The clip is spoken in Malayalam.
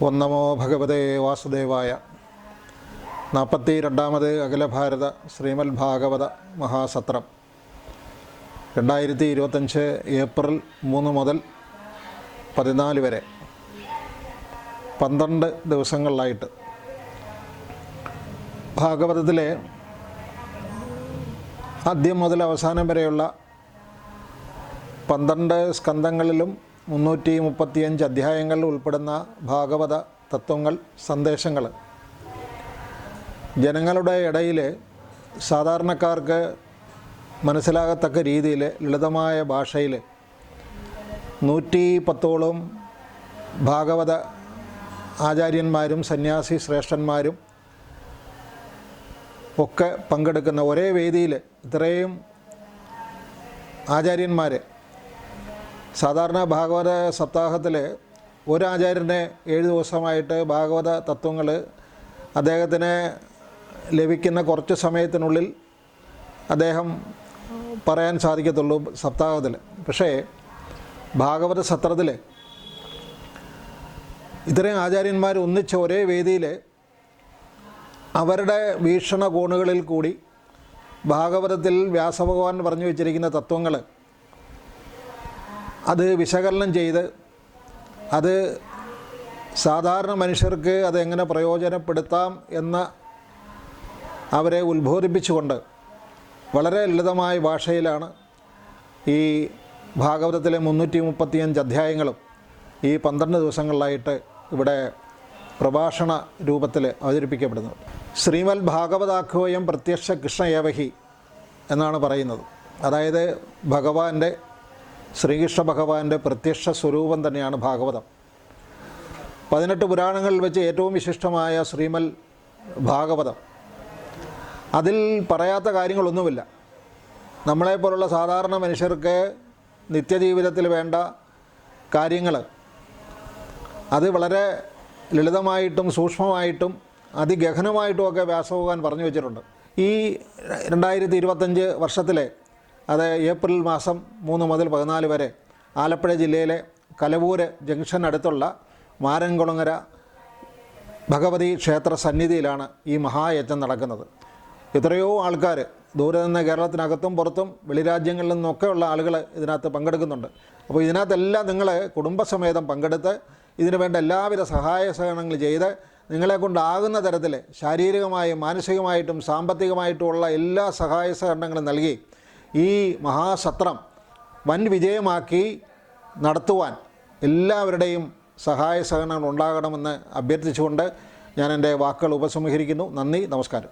ഓം നമോ ഭഗവതേ വാസുദേവായ. 42ാമത് അഖില ഭാരത ശ്രീമദ് ഭാഗവത മഹാസത്രം 2025 ഏപ്രിൽ 3 മുതൽ 14 വരെ 12 ദിവസങ്ങളിലായിട്ട് ഭാഗവതത്തിലെ ആദ്യം മുതൽ അവസാനം വരെയുള്ള 12 സ്കന്ധങ്ങളിലും 335 അധ്യായങ്ങളിൽ ഉൾപ്പെടുന്ന ഭാഗവത തത്വങ്ങൾ, സന്ദേശങ്ങൾ ജനങ്ങളുടെ ഇടയിൽ സാധാരണക്കാർക്ക് മനസ്സിലാകത്തക്ക രീതിയിൽ ലളിതമായ ഭാഷയിൽ 110ഓളം ഭാഗവത ആചാര്യന്മാരും സന്യാസി ശ്രേഷ്ഠന്മാരും ഒക്കെ പങ്കെടുക്കുന്ന ഒരേ വേദിയിൽ ഇത്രയും ആചാര്യന്മാർ, സാധാരണ ഭാഗവത സപ്താഹത്തിൽ ഒരാചാര്യനെ 7 ദിവസമായിട്ട് ഭാഗവത തത്വങ്ങൾ അദ്ദേഹത്തിന് ലഭിക്കുന്ന കുറച്ച് സമയത്തിനുള്ളിൽ അദ്ദേഹം പറയാൻ സാധിക്കത്തുള്ളൂ സപ്താഹത്തിൽ. പക്ഷേ ഭാഗവത സത്രത്തിൽ ഇത്രയും ആചാര്യന്മാർ ഒന്നിച്ച ഒരേ വേദിയിൽ അവരുടെ വീക്ഷണകോണുകളിൽ കൂടി ഭാഗവതത്തിൽ വ്യാസഭഗവാൻ പറഞ്ഞു വച്ചിരിക്കുന്ന തത്വങ്ങൾ അത് വിശകലനം ചെയ്ത് അത് സാധാരണ മനുഷ്യർക്ക് അതെങ്ങനെ പ്രയോജനപ്പെടുത്താം എന്ന് അവരെ ഉത്ബോധിപ്പിച്ചുകൊണ്ട് വളരെ ലളിതമായ ഭാഷയിലാണ് ഈ ഭാഗവതത്തിലെ 335 അധ്യായങ്ങളും ഈ 12 ദിവസങ്ങളിലായിട്ട് ഇവിടെ പ്രഭാഷണ രൂപത്തിൽ അവതരിപ്പിക്കപ്പെടുന്നത്. ശ്രീമദ് ഭാഗവതാഖ്യോയം പ്രത്യക്ഷ കൃഷ്ണ ഏവഹി എന്നാണ് പറയുന്നത്. അതായത് ഭഗവാന്റെ, ശ്രീകൃഷ്ണ ഭഗവാന്റെ പ്രത്യക്ഷ സ്വരൂപം തന്നെയാണ് ഭാഗവതം. 18 പുരാണങ്ങളിൽ വെച്ച് ഏറ്റവും വിശിഷ്ടമായ ശ്രീമദ് ഭാഗവതം, അതിൽ പറയാത്ത കാര്യങ്ങളൊന്നുമില്ല. നമ്മളെപ്പോലുള്ള സാധാരണ മനുഷ്യർക്ക് നിത്യജീവിതത്തിൽ വേണ്ട കാര്യങ്ങൾ അത് വളരെ ലളിതമായിട്ടും സൂക്ഷ്മമായിട്ടും അതിഗഹനമായിട്ടുമൊക്കെ വ്യാസഭഗവാൻ പറഞ്ഞു വെച്ചിട്ടുണ്ട്. ഈ 2025 വർഷത്തിലെ, അത് ഏപ്രിൽ മാസം 3 മുതൽ 14 വരെ ആലപ്പുഴ ജില്ലയിലെ കലവൂർ ജംഗ്ഷൻ അടുത്തുള്ള മാരൻകുളങ്ങര ഭഗവതി ക്ഷേത്ര സന്നിധിയിലാണ് ഈ മഹായജ്ഞം നടക്കുന്നത്. എത്രയോ ആൾക്കാർ ദൂരെ നിന്ന് കേരളത്തിനകത്തും പുറത്തും വെളിരാജ്യങ്ങളിൽ നിന്നൊക്കെയുള്ള ആളുകൾ ഇതിനകത്ത് പങ്കെടുക്കുന്നുണ്ട്. അപ്പോൾ ഇതിനകത്തെല്ലാം നിങ്ങൾ കുടുംബസമേതം പങ്കെടുത്ത് ഇതിനു വേണ്ട എല്ലാവിധ സഹായ സഹകരണങ്ങൾ ചെയ്ത് നിങ്ങളെക്കൊണ്ടാകുന്ന തരത്തിൽ ശാരീരികമായും മാനസികമായിട്ടും സാമ്പത്തികമായിട്ടുമുള്ള എല്ലാ സഹായ സഹകരണങ്ങളും നൽകി ഈ മഹാസത്രം വൻ വിജയമാക്കി നടത്തുവാൻ എല്ലാവരുടെയും സഹായ സഹകരണങ്ങൾ ഉണ്ടാകണമെന്ന് അഭ്യർത്ഥിച്ചുകൊണ്ട് ഞാൻ എൻ്റെ വാക്കുകൾ ഉപസംഹരിക്കുന്നു. നന്ദി, നമസ്കാരം.